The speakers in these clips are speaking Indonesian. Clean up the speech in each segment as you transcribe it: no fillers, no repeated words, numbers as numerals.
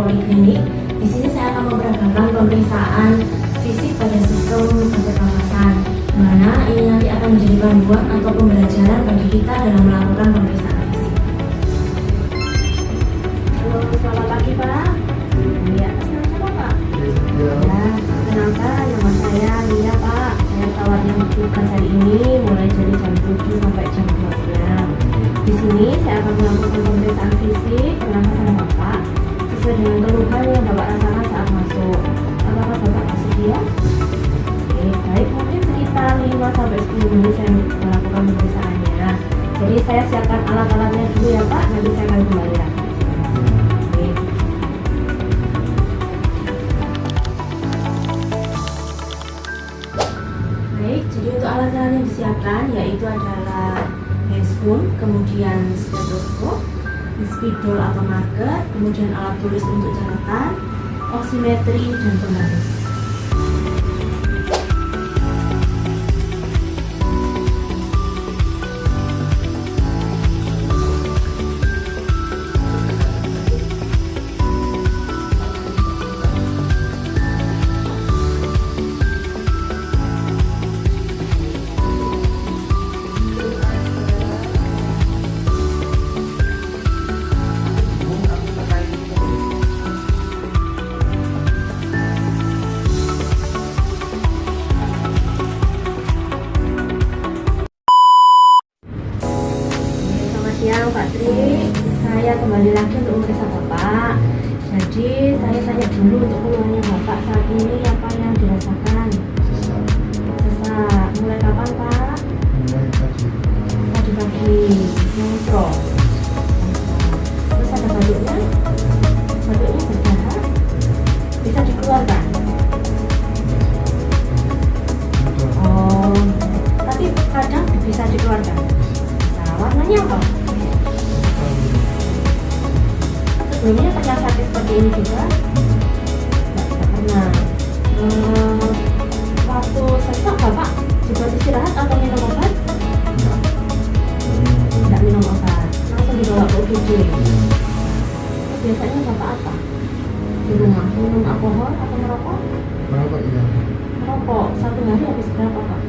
poliklinik. Di sini saya akan memperagakan pemeriksaan fisik pada sistem pernafasan, di mana ini nanti akan menjadi panduan atau pembelajaran bagi kita dalam melakukan pemeriksaan fisik. Halo, selamat pagi Pak. Ya, nama siapa Pak? Ya, kenalkan nama saya Lia Pak. Saya tawarnya tugas hari ini mulai dari jam 7 sampai jam 12. Di sini saya akan melakukan pemeriksaan fisik pernafasan Bapak sesuai dengan keluhan yang Bapak rasakan saat masuk. Apakah Bapak bersedia? Oke, baik, mungkin sekitar 5 sampai 10 menit saya melakukan pemeriksaannya. Jadi saya siapkan alat-alatnya dulu ya Pak, nanti saya akan kembali lagi. Oke. Baik, jadi untuk alat-alat yang disiapkan yaitu adalah handphone, kemudian stetoskop, spidol atau marker, kemudian alat tulis untuk catatan, oximetri, dan pembaris. Siang Pak Tri, saya kembali lagi untuk memeriksa Bapak. Jadi saya tanya dulu untuk keluhannya Bapak saat ini apa yang dirasakan? Sesak. Mulai kapan Pak? Mulai pagi. Tadi pagi. Nyungsrol. Terus ada batuknya? Batuknya berdarah? Bisa dikeluarkan? Oh, tapi kadang bisa dikeluarkan. Nah, warnanya apa? Sebelumnya pernah sakit seperti ini juga? Tidak pernah. Waktu sesak Bapak juga istirahat atau minum obat? Tidak minum obat. Langsung dibawa ke UGD. Biasanya Bapak apa? Di rumah minum alkohol atau merokok? Merokok iya. Merokok. Satu hari habis berapa Pak?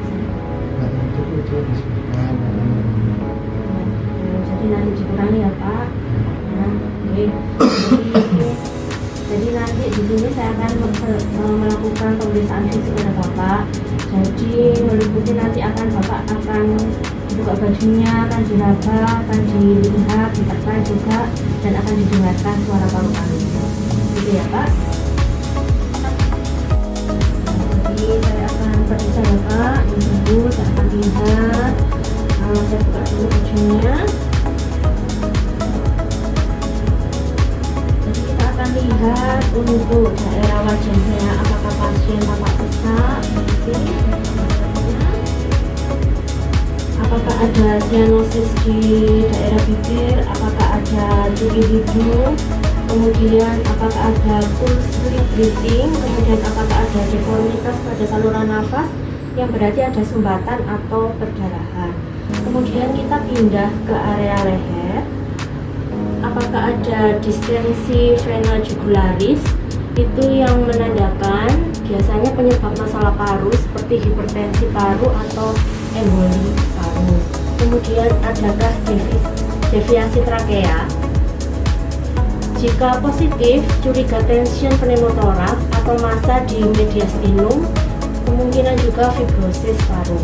Nggak tentu itu habis makan. Jadi nanti dikurangi ya Pak. Oke. Jadi nanti di sini saya akan melakukan pemeriksaan fisik pada Bapak. Jadi meliputi nanti Bapak akan buka bajunya, akan diraba, akan dilihat, ditekan juga, dan akan didengarkan suara paru-paru. Gitu ya Pak. Jadi saya akan periksa Bapak. Yang dulu saya akan lihat. Saya buka dulu bajunya. Lihat untuk daerah wajahnya, apakah pasien tampak sesak, apakah ada sianosis di daerah bibir, apakah ada curi hidung, kemudian apakah ada pulse breathing, kemudian apakah ada deformitas pada saluran nafas yang berarti ada sumbatan atau perdarahan. Kemudian kita pindah ke area leher. Apakah ada distensi vena jugularis, itu yang menandakan biasanya penyebab masalah paru seperti hipertensi paru atau emboli paru. Kemudian adakah deviasi trakea? Jika positif, curiga tension pneumotoraks atau massa di mediastinum, kemungkinan juga fibrosis paru.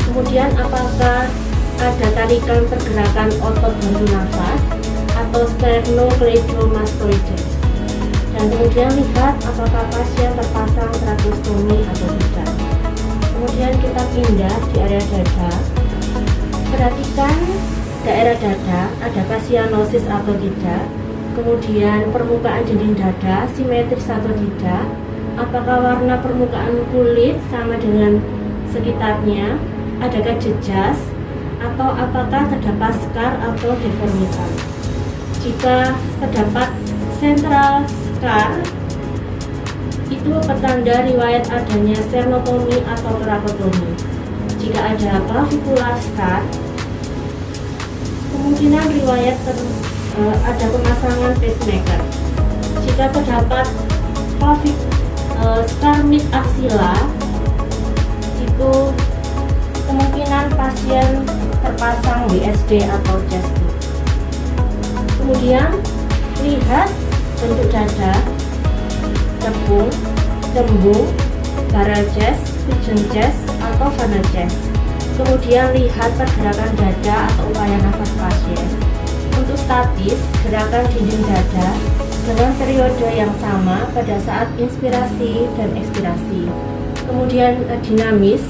Kemudian apakah ada tarikan pergerakan otot bantu nafas atau sternocleidomastoides, dan kemudian lihat apakah pasien terpasang tracheostomi atau tidak. Kemudian kita pindah di area dada. Perhatikan daerah dada, adakah sianosis atau tidak. Kemudian permukaan dinding dada simetris atau tidak. Apakah warna permukaan kulit sama dengan sekitarnya, adakah jejas, atau apakah terdapat scar atau deformitas. Jika terdapat central scar, itu petanda riwayat adanya sternotomi atau torakotomi. Jika ada clavicular scar, kemungkinan riwayat ada pemasangan pacemaker. Jika terdapat skarmit aksila, itu kemungkinan pasien terpasang WSD atau chest tube. Kemudian lihat bentuk dada, cembung, barrel chest, pigeon chest, atau funnel chest. Kemudian lihat pergerakan dada atau upaya nafas pasien. Untuk statis, gerakan dinding dada dengan periode yang sama pada saat inspirasi dan ekspirasi. Kemudian dinamis,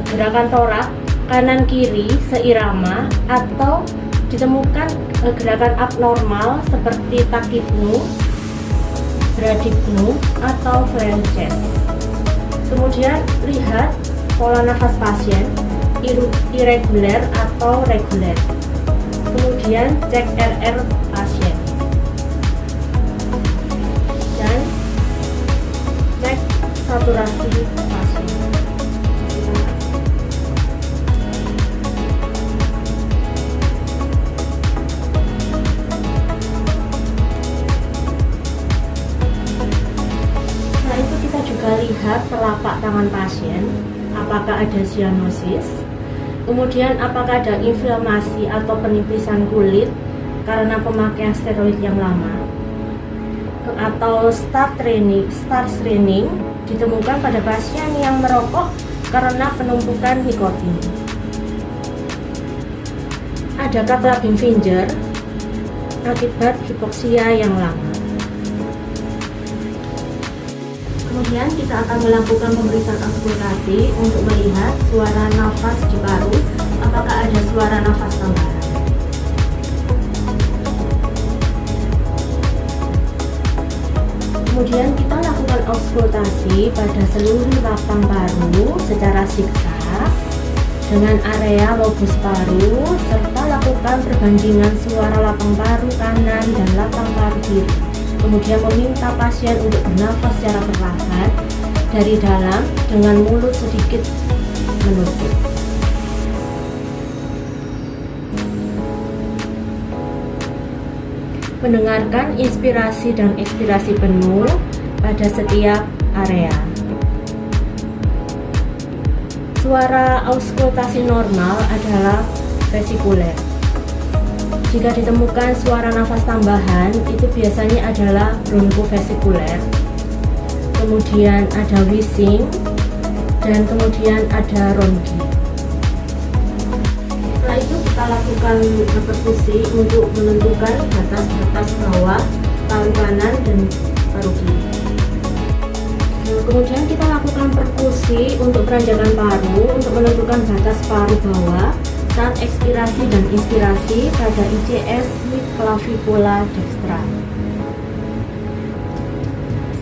gerakan torak kanan kiri seirama atau ditemukan gerakan abnormal seperti tachypnea, bradypnea, atau flare chest. Kemudian lihat pola nafas pasien, irregular atau reguler. Kemudian cek RR pasien dan cek saturasi pasien. Setelah itu kita juga lihat telapak tangan pasien, apakah ada sianosis, kemudian apakah ada inflamasi atau penipisan kulit karena pemakaian steroid yang lama, atau start straining ditemukan pada pasien yang merokok karena penumpukan nikotin. Adakah clubbing finger akibat hipoksia yang lama? Kemudian kita akan melakukan pemeriksaan auskultasi untuk melihat suara nafas di paru, apakah ada suara nafas tambahan. Kemudian kita lakukan auskultasi pada seluruh lapang paru secara zigzag dengan area lobus paru, serta lakukan perbandingan suara lapang paru kanan dan lapang paru kiri. Kemudian meminta pasien untuk bernafas secara perlahan dari dalam dengan mulut sedikit menutup. Mendengarkan inspirasi dan ekspirasi penuh pada setiap area. Suara auskultasi normal adalah vesikuler. Jika ditemukan suara nafas tambahan, itu biasanya adalah bronkofesikuler. Kemudian ada wheezing, dan kemudian ada ronki. Setelah itu kita lakukan perkusi untuk menentukan batas-batas bawah paru kanan dan paru kiri. Kemudian kita lakukan perkusi untuk peranjakan paru untuk menentukan batas paru bawah saat ekspirasi dan inspirasi pada ICS mid clavicula dextra.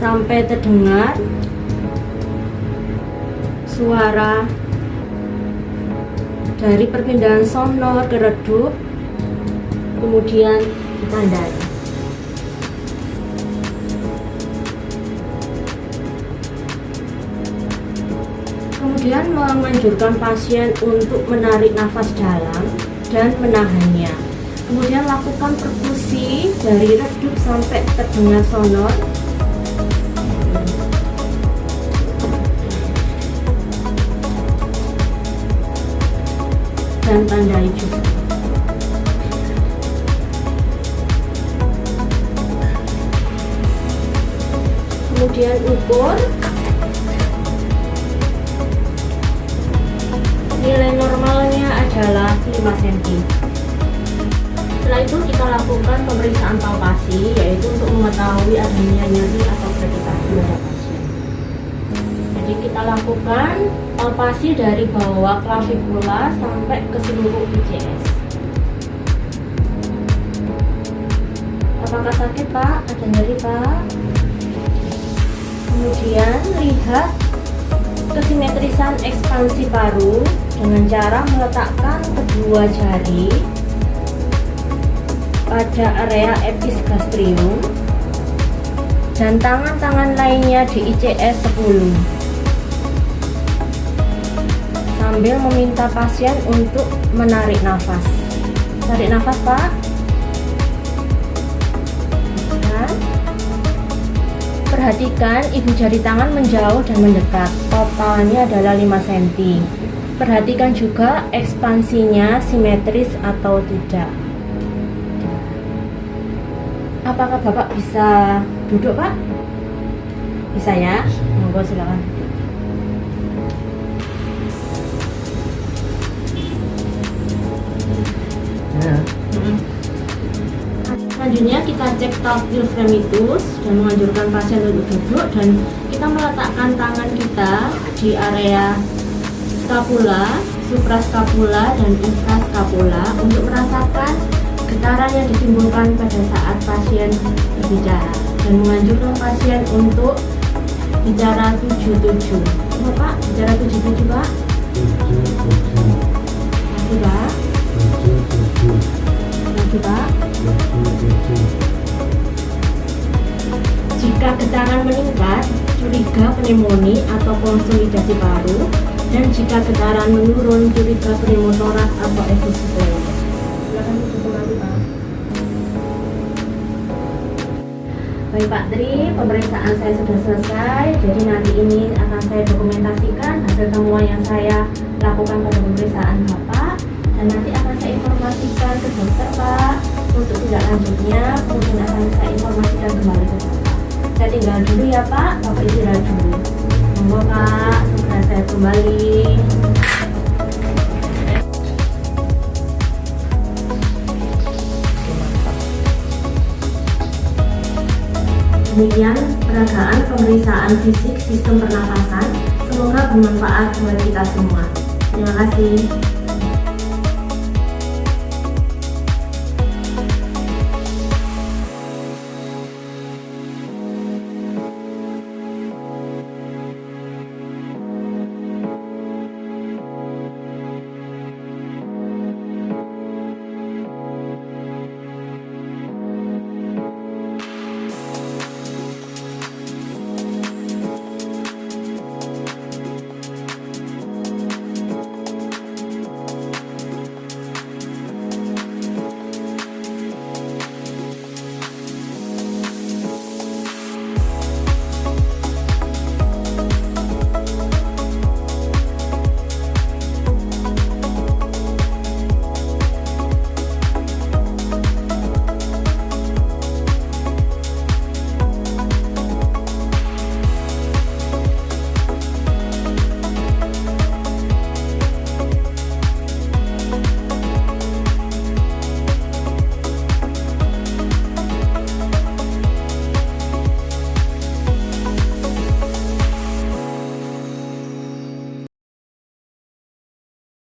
Sampai terdengar suara dari perpindahan sonor ke redup, kemudian ditandai. Kemudian menganjurkan pasien untuk menarik nafas dalam dan menahannya. Kemudian lakukan perkusi dari redup sampai terdengar sonor. Dan tandai juga. Kemudian ukur. Nilai normalnya adalah 5 cm. Setelah itu kita lakukan pemeriksaan palpasi, yaitu untuk mengetahui adanya nyeri atau gravitasi pada pasien. Jadi kita lakukan palpasi dari bawah klavikula sampai ke seluruh ICS. Apakah sakit, Pak? Ada nyeri, Pak? Kemudian lihat kesimetrisan ekspansi paru dengan cara meletakkan kedua jari pada area episgastrium dan tangan-tangan lainnya di ICS 10 sambil meminta pasien untuk menarik nafas. Tarik nafas, Pak. Dan Perhatikan ibu jari tangan menjauh dan mendekat. Totalnya adalah 5 cm. Perhatikan juga ekspansinya simetris atau tidak. Apakah Bapak bisa duduk, Pak? Bisa ya? Monggo silakan duduk. Ya. Selanjutnya kita cek tampil fremitus dan menganjurkan pasien untuk duduk, dan kita meletakkan tangan kita di area skapula, supraskapula dan infraskapula untuk merasakan getaran yang ditimbulkan pada saat pasien berbicara, dan menganjurkan pasien untuk bicara 77. Coba Pak, bicara 77 Pak. 77. Lagi Pak. 77. Lagi Pak. 77. Jika getaran meningkat, curiga pneumonia atau konsolidasi paru, dan jika getaran menurun, curiga pneumotoraks atau efusi pleura. Silakan duduk kembali Pak. Baik Pak Tri, pemeriksaan saya sudah selesai. Jadi nanti ini akan saya dokumentasikan hasil temuan yang saya lakukan pada pemeriksaan Bapak, dan nanti akan saya informasikan ke dokter Pak. Untuk tindak lanjutnya mungkin akan saya informasikan kembali ke Bapak. Saya tinggal dulu ya Pak, Bapak istirahat dulu. Monggo Pak, sudah saya kembali. Demikian peragaan pemeriksaan fisik sistem pernapasan. Semoga bermanfaat buat kita semua. Terima kasih.